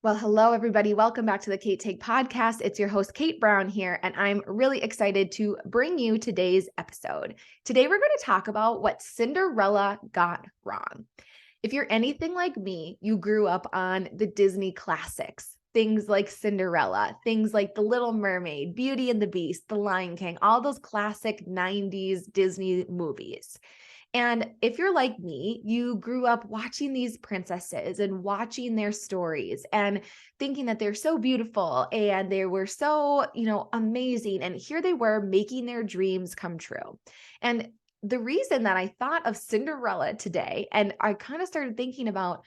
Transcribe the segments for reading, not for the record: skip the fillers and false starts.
Well, hello, everybody. Welcome back to the Cait podcast. It's your host, Cait Brown here, and I'm really excited to bring you today's episode. Today, we're going to talk about what Cinderella got wrong. If you're anything like me, you grew up on the Disney classics, things like Cinderella, things like The Little Mermaid, Beauty and the Beast, The Lion King, all those classic 90s Disney movies. And if you're like me, you grew up watching these princesses and watching their stories and thinking that they're so beautiful and they were so, amazing. And here they were making their dreams come true. And the reason that I thought of Cinderella today, and I kind of started thinking about,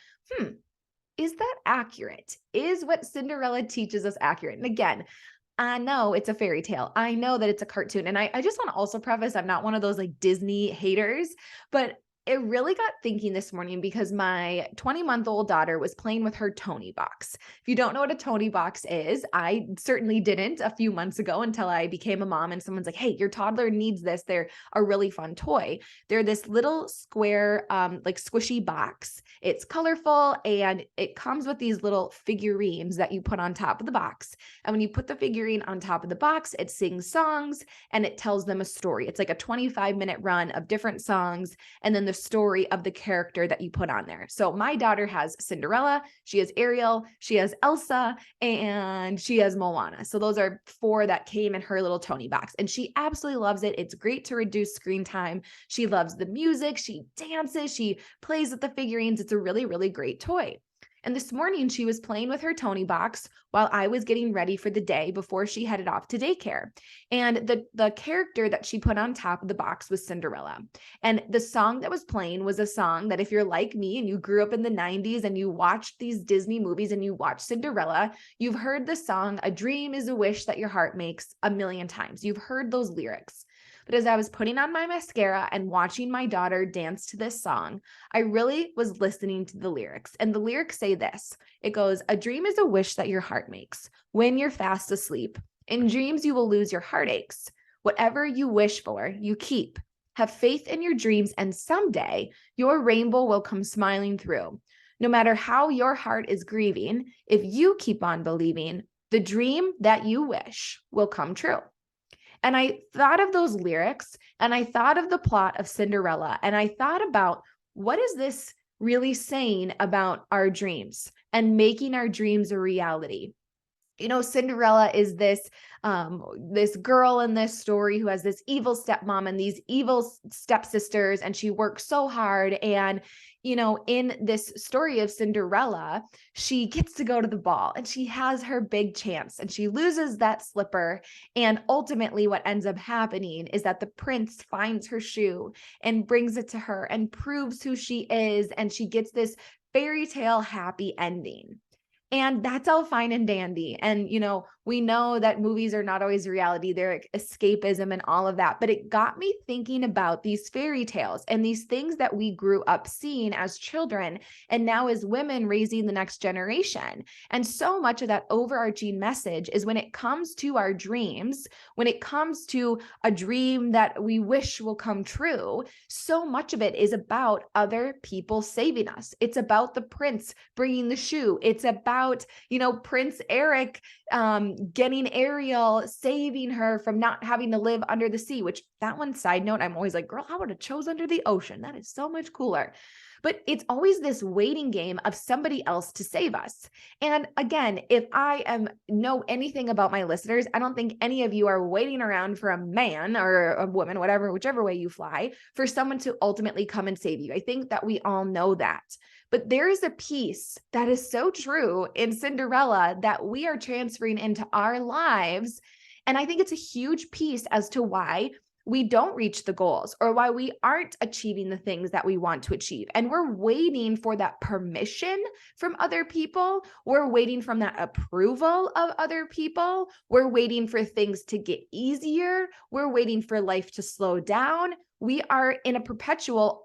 is that accurate? Is what Cinderella teaches us accurate? And again, I know it's a fairy tale. I know that it's a cartoon. And I just want to also preface, I'm not one of those like Disney haters, but it really got thinking this morning because my 20-month-old daughter was playing with her Tony box. If you don't know what a Tony box is, I certainly didn't a few months ago until I became a mom and someone's like, hey, your toddler needs this. They're a really fun toy. They're this little square, like squishy box. It's colorful and it comes with these little figurines that you put on top of the box. And when you put the figurine on top of the box, it sings songs and it tells them a story. It's like a 25-minute run of different songs and then the story of the character that you put on there. So my daughter has Cinderella, she has Ariel, she has Elsa, and she has Moana. So those are four that came in her little Tony box. And she absolutely loves it. It's great to reduce screen time. She loves the music, she dances, she plays with the figurines. It's a really, really great toy. And this morning she was playing with her Tony box while I was getting ready for the day before she headed off to daycare. And the character that she put on top of the box was Cinderella. And the song that was playing was a song that if you're like me and you grew up in the 90s and you watched these Disney movies and you watched Cinderella, you've heard the song, "A dream is a wish that your heart makes," a million times. You've heard those lyrics. But as I was putting on my mascara and watching my daughter dance to this song, I really was listening to the lyrics. And the lyrics say this. It goes, "A dream is a wish that your heart makes. When you're fast asleep, in dreams you will lose your heartaches. Whatever you wish for, you keep. Have faith in your dreams, and someday your rainbow will come smiling through. No matter how your heart is grieving, if you keep on believing, the dream that you wish will come true." And I thought of those lyrics and I thought of the plot of Cinderella and I thought about what is this really saying about our dreams and making our dreams a reality. Cinderella is this girl in this story who has this evil stepmom and these evil stepsisters, and she works so hard. And, in this story of Cinderella, she gets to go to the ball and she has her big chance and she loses that slipper. And ultimately, what ends up happening is that the prince finds her shoe and brings it to her and proves who she is. And she gets this fairy tale happy ending. And that's all fine and dandy. And, we know that movies are not always reality. They're like escapism and all of that. But it got me thinking about these fairy tales and these things that we grew up seeing as children and now as women raising the next generation. And so much of that overarching message is when it comes to our dreams, when it comes to a dream that we wish will come true, so much of it is about other people saving us. It's about the prince bringing the shoe. It's about, Prince Eric getting Ariel, saving her from not having to live under the sea, which that one side note, I'm always like, girl, I would have chose under the ocean. That is so much cooler. But it's always this waiting game of somebody else to save us. And again, if I know anything about my listeners, I don't think any of you are waiting around for a man or a woman, whichever way you fly, for someone to ultimately come and save you. I think that we all know that. But there is a piece that is so true in Cinderella that we are transferring into our lives. And I think it's a huge piece as to why we don't reach the goals or why we aren't achieving the things that we want to achieve. And we're waiting for that permission from other people. We're waiting from that approval of other people. We're waiting for things to get easier. We're waiting for life to slow down. We are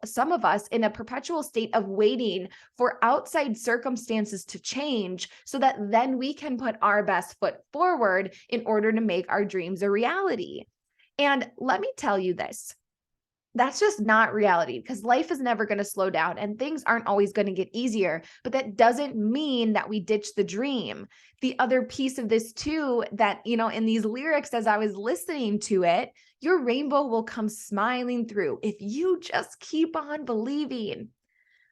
some of us in a perpetual state of waiting for outside circumstances to change so that then we can put our best foot forward in order to make our dreams a reality. And let me tell you this. That's just not reality, because life is never going to slow down and things aren't always going to get easier. But that doesn't mean that we ditch the dream. The other piece of this too, that, in these lyrics, as I was listening to it, your rainbow will come smiling through if you just keep on believing.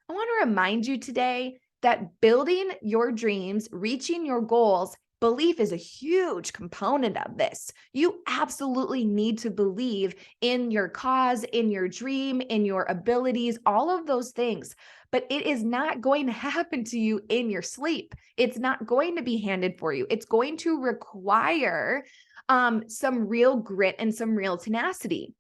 I want to remind you today that building your dreams, reaching your goals, belief is a huge component of this. You absolutely need to believe in your cause, in your dream, in your abilities, all of those things. But it is not going to happen to you in your sleep. It's not going to be handed for you. It's going to require some real grit and some real tenacity.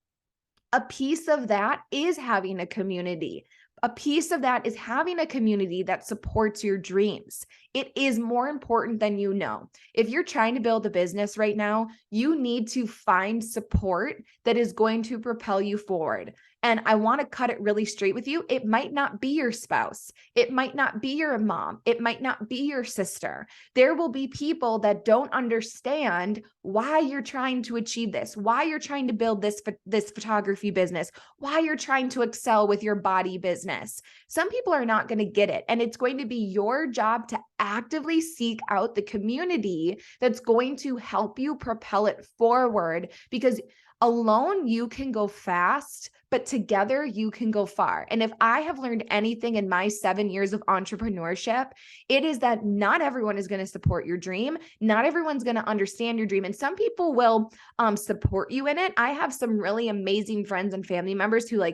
A piece of that is having a community. A piece of that is having a community that supports your dreams. It is more important than you know. If you're trying to build a business right now, you need to find support that is going to propel you forward. And I want to cut it really straight with you. It might not be your spouse. It might not be your mom. It might not be your sister. There will be people that don't understand why you're trying to achieve this, why you're trying to build this photography business, why you're trying to excel with your body business. Some people are not going to get it. And it's going to be your job to actively seek out the community that's going to help you propel it forward, because alone you can go fast, but together you can go far. And if I have learned anything in my 7 years of entrepreneurship, it is that not everyone is going to support your dream. Not everyone's going to understand your dream. And some people will support you in it. I have some really amazing friends and family members who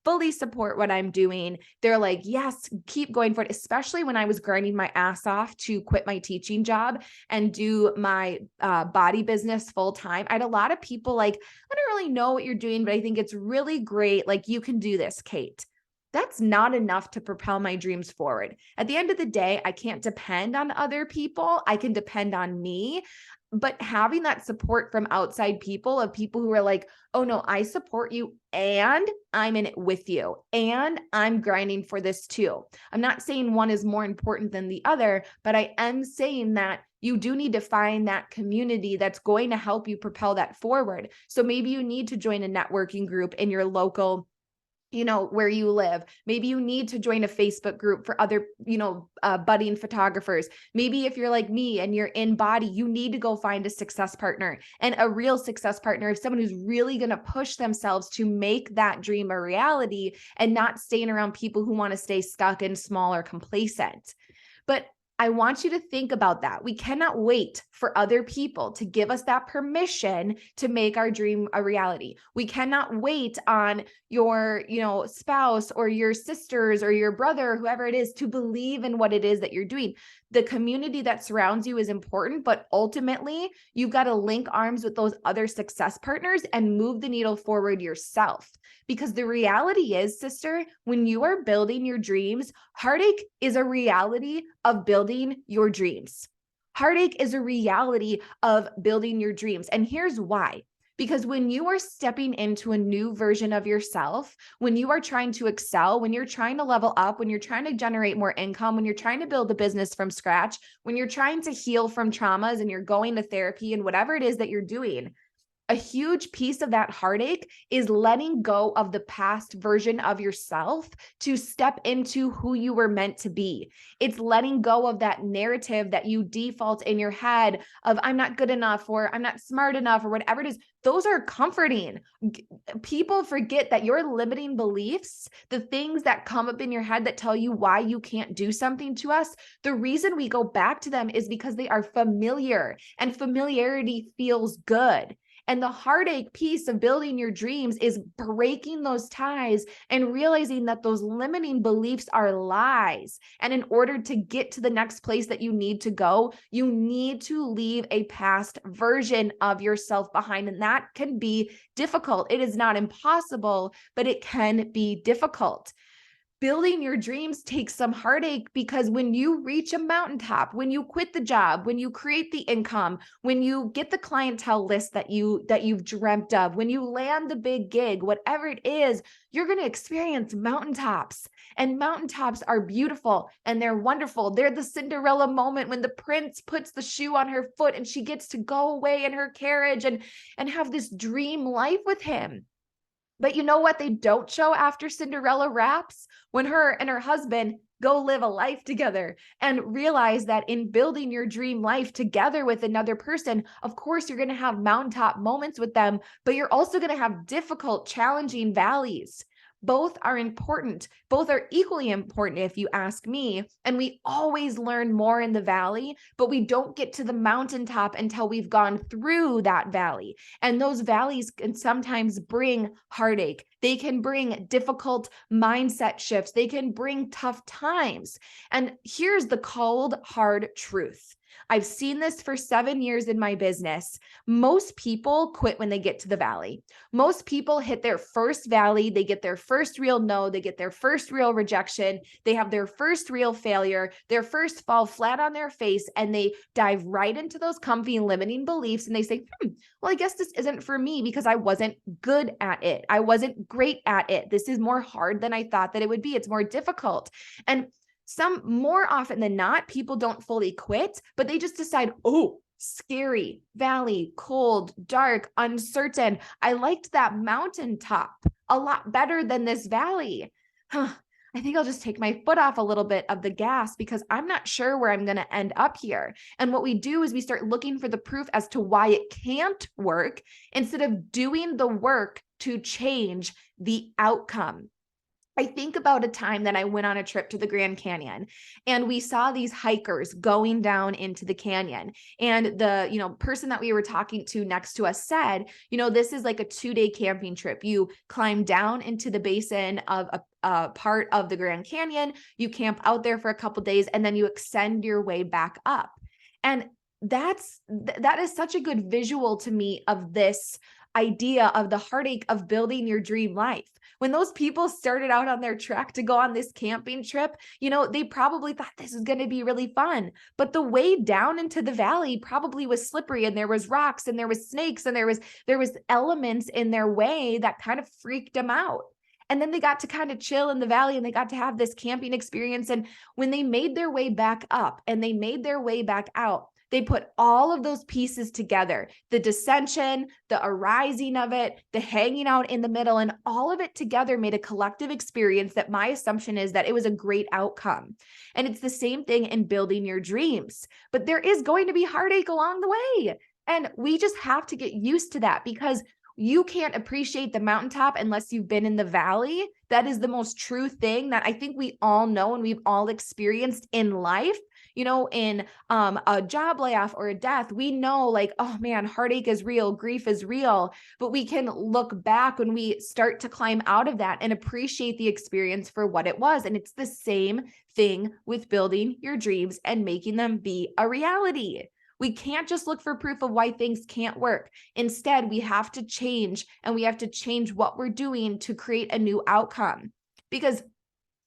fully support what I'm doing. They're like, yes, keep going for it. Especially when I was grinding my ass off to quit my teaching job and do my body business full time. I had a lot of people I don't really know what you're doing, but I think it's really great. You can do this, Cait. That's not enough to propel my dreams forward. At the end of the day, I can't depend on other people. I can depend on me. But having that support from outside people, of people who are like, oh no, I support you and I'm in it with you and I'm grinding for this too. I'm not saying one is more important than the other, but I am saying that you do need to find that community that's going to help you propel that forward. So maybe you need to join a networking group in your local, where you live. Maybe you need to join a Facebook group for other, budding photographers. Maybe if you're like me and you're in body, you need to go find a success partner, and a real success partner is someone who's really going to push themselves to make that dream a reality and not staying around people who want to stay stuck and small or complacent. But I want you to think about that. We cannot wait for other people to give us that permission to make our dream a reality. We cannot wait on your, spouse or your sisters or your brother, whoever it is, to believe in what it is that you're doing. The community that surrounds you is important, but ultimately you've got to link arms with those other success partners and move the needle forward yourself. Because the reality is, sister, when you are building your dreams, heartache is a reality of building your dreams. Heartache is a reality of building your dreams. And here's why. Because when you are stepping into a new version of yourself, when you are trying to excel, when you're trying to level up, when you're trying to generate more income, when you're trying to build a business from scratch, when you're trying to heal from traumas and you're going to therapy and whatever it is that you're doing, a huge piece of that heartache is letting go of the past version of yourself to step into who you were meant to be. It's letting go of that narrative that you default in your head of I'm not good enough or I'm not smart enough or whatever it is. Those are comforting. People forget that your limiting beliefs, the things that come up in your head that tell you why you can't do something to us, the reason we go back to them is because they are familiar, and familiarity feels good. And the heartache piece of building your dreams is breaking those ties and realizing that those limiting beliefs are lies. And in order to get to the next place that you need to go, you need to leave a past version of yourself behind. And that can be difficult. It is not impossible, but it can be difficult. Building your dreams takes some heartache, because when you reach a mountaintop, when you quit the job, when you create the income, when you get the clientele list that you've dreamt of, when you land the big gig, whatever it is, you're going to experience mountaintops. And mountaintops are beautiful and they're wonderful. They're the Cinderella moment when the prince puts the shoe on her foot and she gets to go away in her carriage and have this dream life with him. But you know what they don't show after Cinderella wraps? When her and her husband go live a life together and realize that in building your dream life together with another person, of course, you're going to have mountaintop moments with them, but you're also going to have difficult, challenging valleys. Both are important. Both are equally important, if you ask me. And we always learn more in the valley, but we don't get to the mountaintop until we've gone through that valley. And those valleys can sometimes bring heartache. They can bring difficult mindset shifts. They can bring tough times. And here's the cold, hard truth. I've seen this for 7 years in my business. Most people quit when they get to the valley. Most people hit their first valley. They get their first real no. They get their first real rejection. They have their first real failure, their first fall flat on their face, and they dive right into those comfy and limiting beliefs. And they say, well, I guess this isn't for me because I wasn't good at it. I wasn't great at it. This is more hard than I thought that it would be. It's more difficult. And some more often than not, people don't fully quit, but they just decide, oh, scary, valley, cold, dark, uncertain. I liked that mountaintop a lot better than this valley. I think I'll just take my foot off a little bit of the gas because I'm not sure where I'm going to end up here. And what we do is we start looking for the proof as to why it can't work instead of doing the work to change the outcome. I think about a time that I went on a trip to the Grand Canyon and we saw these hikers going down into the canyon. And the, person that we were talking to next to us said, this is like a 2-day camping trip. You climb down into the basin of a part of the Grand Canyon, you camp out there for a couple days, and then you extend your way back up. And that is such a good visual to me of this idea of the heartache of building your dream life. When those people started out on their trek to go on this camping trip, they probably thought this is going to be really fun. But the way down into the valley probably was slippery, and there was rocks and there was snakes and there was elements in their way that kind of freaked them out. And then they got to kind of chill in the valley and they got to have this camping experience. And when they made their way back up and they made their way back out, they put all of those pieces together, the dissension, the arising of it, the hanging out in the middle, and all of it together made a collective experience that my assumption is that it was a great outcome. And it's the same thing in building your dreams, but there is going to be heartache along the way. And we just have to get used to that because you can't appreciate the mountaintop unless you've been in the valley. That is the most true thing that I think we all know and we've all experienced in life. In a job layoff or a death, we know like, oh man, heartache is real, grief is real, but we can look back when we start to climb out of that and appreciate the experience for what it was. And it's the same thing with building your dreams and making them be a reality. We can't just look for proof of why things can't work. Instead, we have to change, and we have to change what we're doing to create a new outcome. Because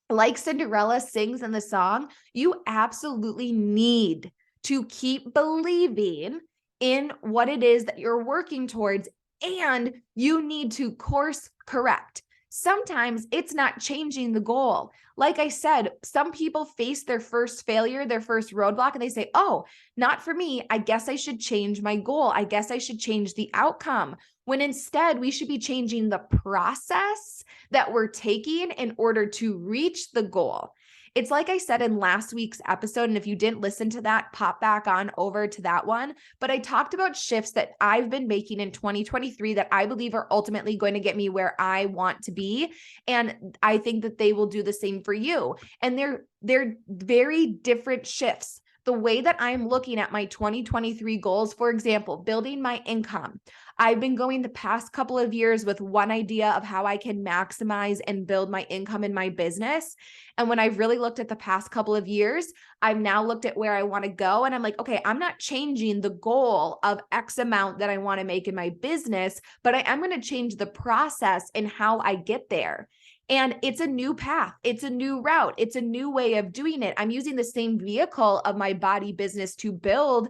like Cinderella sings in the song, you absolutely need to keep believing in what it is that you're working towards, and you need to course correct. Sometimes it's not changing the goal. Like I said, some people face their first failure, their first roadblock, and they say, oh, not for me. I guess I should change my goal. I guess I should change the outcome. When instead we should be changing the process that we're taking in order to reach the goal. It's like I said in last week's episode, and if you didn't listen to that, pop back on over to that one. But I talked about shifts that I've been making in 2023 that I believe are ultimately going to get me where I want to be. And I think that they will do the same for you. And they're very different shifts. The way that I'm looking at my 2023 goals, for example, building my income. I've been going the past couple of years with one idea of how I can maximize and build my income in my business. And when I've really looked at the past couple of years, I've now looked at where I want to go. And I'm like, okay, I'm not changing the goal of X amount that I want to make in my business, but I am going to change the process and how I get there. And it's a new path. It's a new route. It's a new way of doing it. I'm using the same vehicle of my body business to build,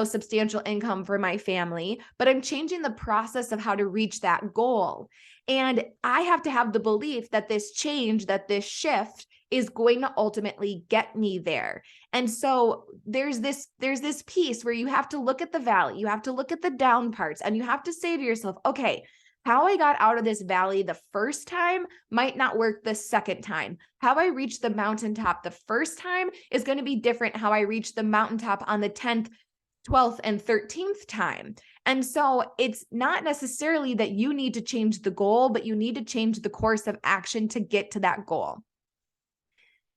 substantial income for my family, but I'm changing the process of how to reach that goal. And I have to have the belief that this change, that this shift is going to ultimately get me there. And so there's this piece where you have to look at the valley, you have to look at the down parts, and you have to say to yourself, okay, How I got out of this valley the first time might not work the second time. How I reached the mountaintop the first time is going to be different how I reach the mountaintop on the 10th, 12th, and 13th time. And so it's not necessarily that you need to change the goal, but you need to change the course of action to get to that goal.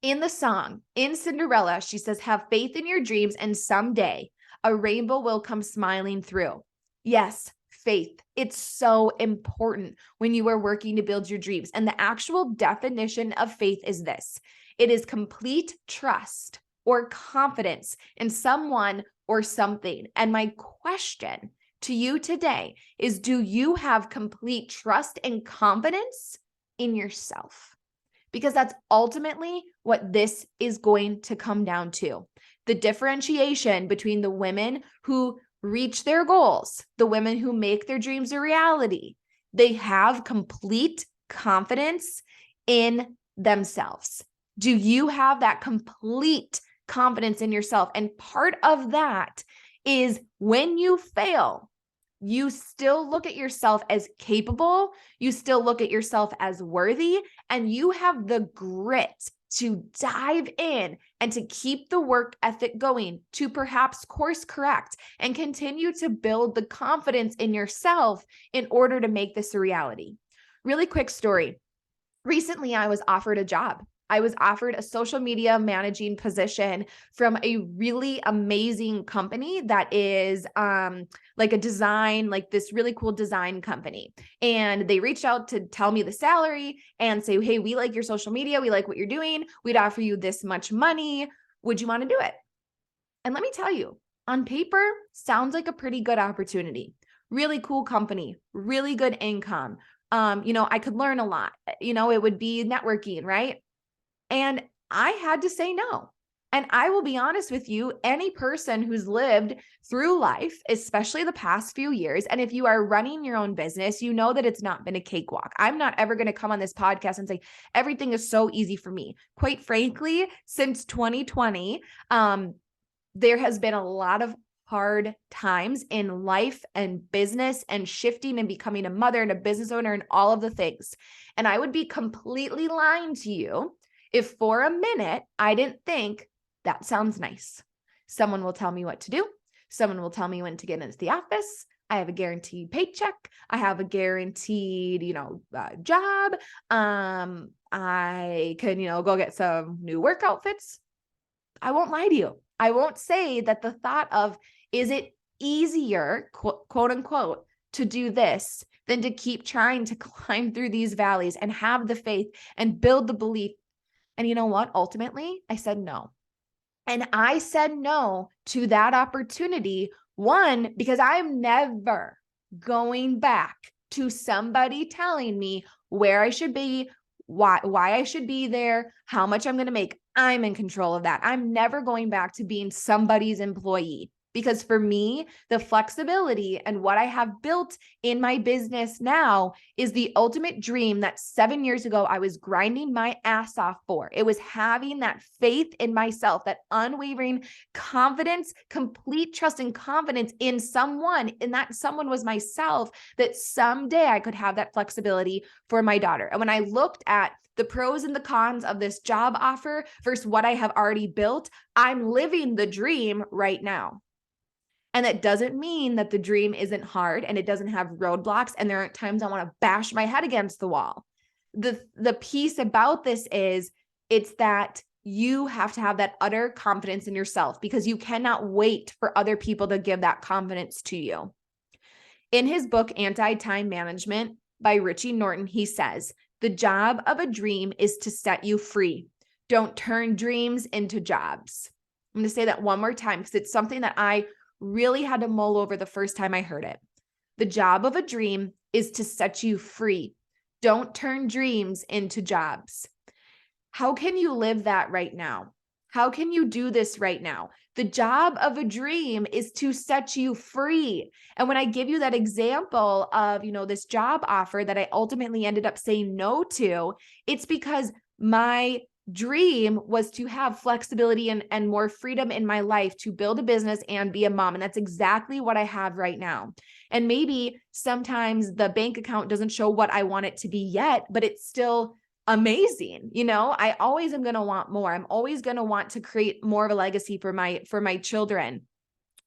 In the song, in Cinderella, she says, have faith in your dreams and someday a rainbow will come smiling through. Yes, faith. It's so important when you are working to build your dreams. And the actual definition of faith is this: it is complete trust or confidence in someone or something. And my question to you today is, do you have complete trust and confidence in yourself? Because that's ultimately what this is going to come down to. The differentiation between the women who reach their goals, the women who make their dreams a reality, they have complete confidence in themselves. Do you have that complete confidence in yourself? And part of that is when you fail, you still look at yourself as capable, you still look at yourself as worthy, and you have the grit to dive in and to keep the work ethic going, to perhaps course correct and continue to build the confidence in yourself in order to make this a reality. Really quick story. Recently, I was offered a job. I was offered a social media managing position from a really amazing company that is like a design, like this really cool design company. And they reached out to tell me the salary and say, hey, we like your social media. We like what you're doing. We'd offer you this much money. Would you want to do it? And let me tell you, on paper, sounds like a pretty good opportunity. Really cool company, really good income. I could learn a lot. It would be networking, right? And I had to say no. And I will be honest with you, any person who's lived through life, especially the past few years, and if you are running your own business, you know that it's not been a cakewalk. I'm not ever going to come on this podcast and say, everything is so easy for me. Quite frankly, since 2020, there has been a lot of hard times in life and business and shifting and becoming a mother and a business owner and all of the things. And I would be completely lying to you if for a minute I didn't think that sounds nice. Someone will tell me what to do. Someone will tell me when to get into the office. I have a guaranteed paycheck. I have a guaranteed, job. I can, go get some new work outfits. I won't lie to you. I won't say that the thought of, is it easier, quote unquote, to do this than to keep trying to climb through these valleys and have the faith and build the belief. And you know what? Ultimately, I said no. And I said no to that opportunity, one, because I'm never going back to somebody telling me where I should be, why I should be there, how much I'm going to make. I'm in control of that. I'm never going back to being somebody's employee. Because for me, the flexibility and what I have built in my business now is the ultimate dream that 7 years ago I was grinding my ass off for. It was having that faith in myself, that unwavering confidence, complete trust and confidence in someone, and that someone was myself, that someday I could have that flexibility for my daughter. And when I looked at the pros and the cons of this job offer versus what I have already built, I'm living the dream right now. And that doesn't mean that the dream isn't hard and it doesn't have roadblocks. And there aren't times I want to bash my head against the wall. The piece about this is it's that you have to have that utter confidence in yourself because you cannot wait for other people to give that confidence to you. In his book, Anti-Time Management by Richie Norton, he says, the job of a dream is to set you free. Don't turn dreams into jobs. I'm going to say that one more time because it's something that I really had to mull over the first time I heard it. The job of a dream is to set you free. Don't turn dreams into jobs. How can you live that right now? How can you do this right now? The job of a dream is to set you free. And when I give you that example of, this job offer that I ultimately ended up saying no to, it's because my dream was to have flexibility and more freedom in my life to build a business and be a mom. And that's exactly what I have right now. And maybe sometimes the bank account doesn't show what I want it to be yet, but it's still amazing. I always am going to want more. I'm always going to want to create more of a legacy for my children,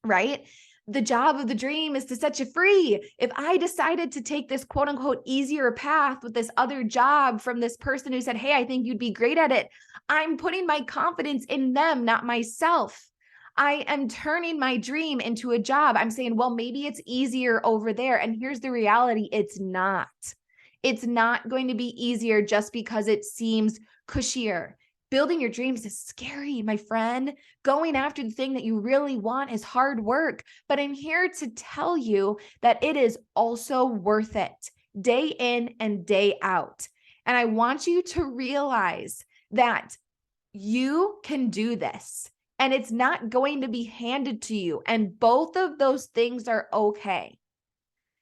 right? The job of the dream is to set you free. If I decided to take this quote unquote easier path with this other job from this person who said, hey, I think you'd be great at it, I'm putting my confidence in them, not myself. I am turning my dream into a job. I'm saying, well, maybe it's easier over there. And here's the reality. It's not. It's not going to be easier just because it seems cushier. Building your dreams is scary, my friend. Going after the thing that you really want is hard work, but I'm here to tell you that it is also worth it, day in and day out. And I want you to realize that you can do this, and it's not going to be handed to you. And both of those things are okay.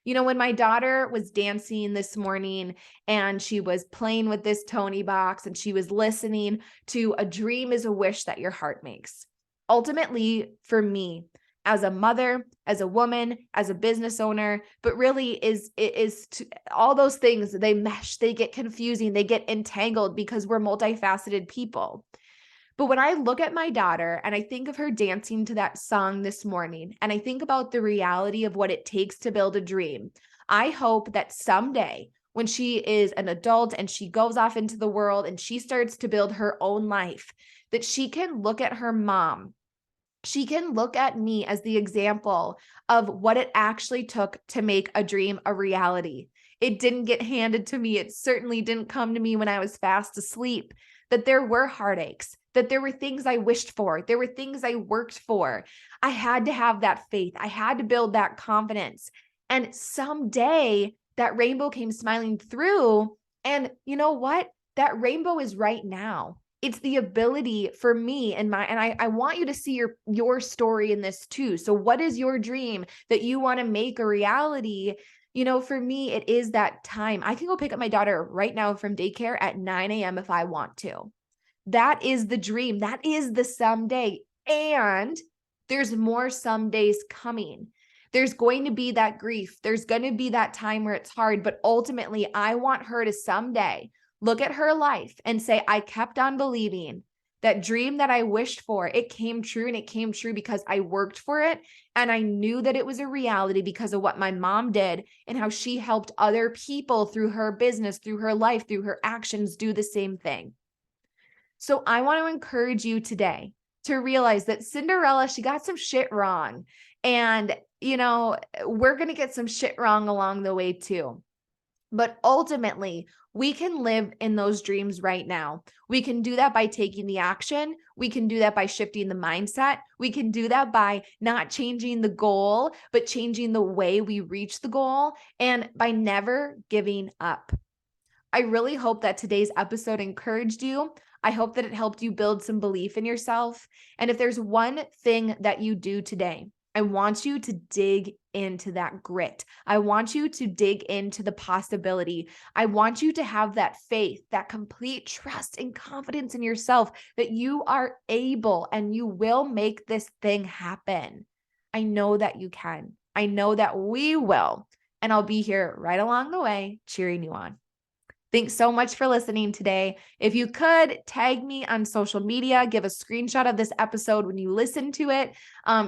When my daughter was dancing this morning and she was playing with this Tony box and she was listening to "A Dream is a Wish That Your Heart Makes." Ultimately, for me, as a mother, as a woman, as a business owner, but really all those things, they mesh, they get confusing, they get entangled because we're multifaceted people. But when I look at my daughter and I think of her dancing to that song this morning, and I think about the reality of what it takes to build a dream, I hope that someday when she is an adult and she goes off into the world and she starts to build her own life, that she can look at her mom. She can look at me as the example of what it actually took to make a dream a reality. It didn't get handed to me. It certainly didn't come to me when I was fast asleep. That there were heartaches, that there were things I wished for, there were things I worked for. I had to have that faith. I had to build that confidence. And someday that rainbow came smiling through. And you know what? That rainbow is right now. It's the ability for me and I want you to see your story in this too. So what is your dream that you want to make a reality? For me, it is that time. I can go pick up my daughter right now from daycare at 9 a.m. if I want to. That is the dream. That is the someday. And there's more some days coming. There's going to be that grief. There's going to be that time where it's hard. But ultimately, I want her to someday look at her life and say, I kept on believing. That dream that I wished for, it came true, and it came true because I worked for it. And I knew that it was a reality because of what my mom did and how she helped other people through her business, through her life, through her actions, do the same thing. So I want to encourage you today to realize that Cinderella, she got some shit wrong. And, we're going to get some shit wrong along the way too. But ultimately, we can live in those dreams right now. We can do that by taking the action. We can do that by shifting the mindset. We can do that by not changing the goal, but changing the way we reach the goal, and by never giving up. I really hope that today's episode encouraged you. I hope that it helped you build some belief in yourself. And if there's one thing that you do today, I want you to dig into that grit. I want you to dig into the possibility. I want you to have that faith, that complete trust and confidence in yourself that you are able and you will make this thing happen. I know that you can. I know that we will. And I'll be here right along the way, cheering you on. Thanks so much for listening today. If you could tag me on social media, give a screenshot of this episode when you listen to it.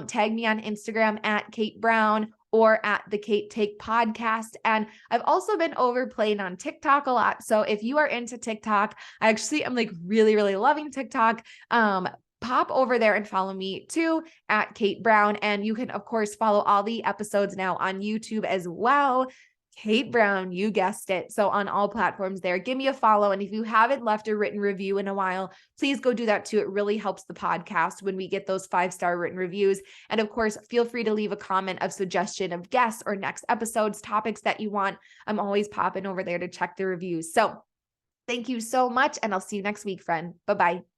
Tag me on Instagram at Cait Brown or at the Cait Take Podcast. And I've also been overplaying on TikTok a lot. So if you are into TikTok, I actually am really, really loving TikTok. Pop over there and follow me too at Cait Brown. And you can, of course, follow all the episodes now on YouTube as well. Cait Brown, you guessed it. So on all platforms there, give me a follow. And if you haven't left a written review in a while, please go do that too. It really helps the podcast when we get those 5-star written reviews. And of course, feel free to leave a comment of suggestion of guests or next episodes, topics that you want. I'm always popping over there to check the reviews. So thank you so much. And I'll see you next week, friend. Bye-bye.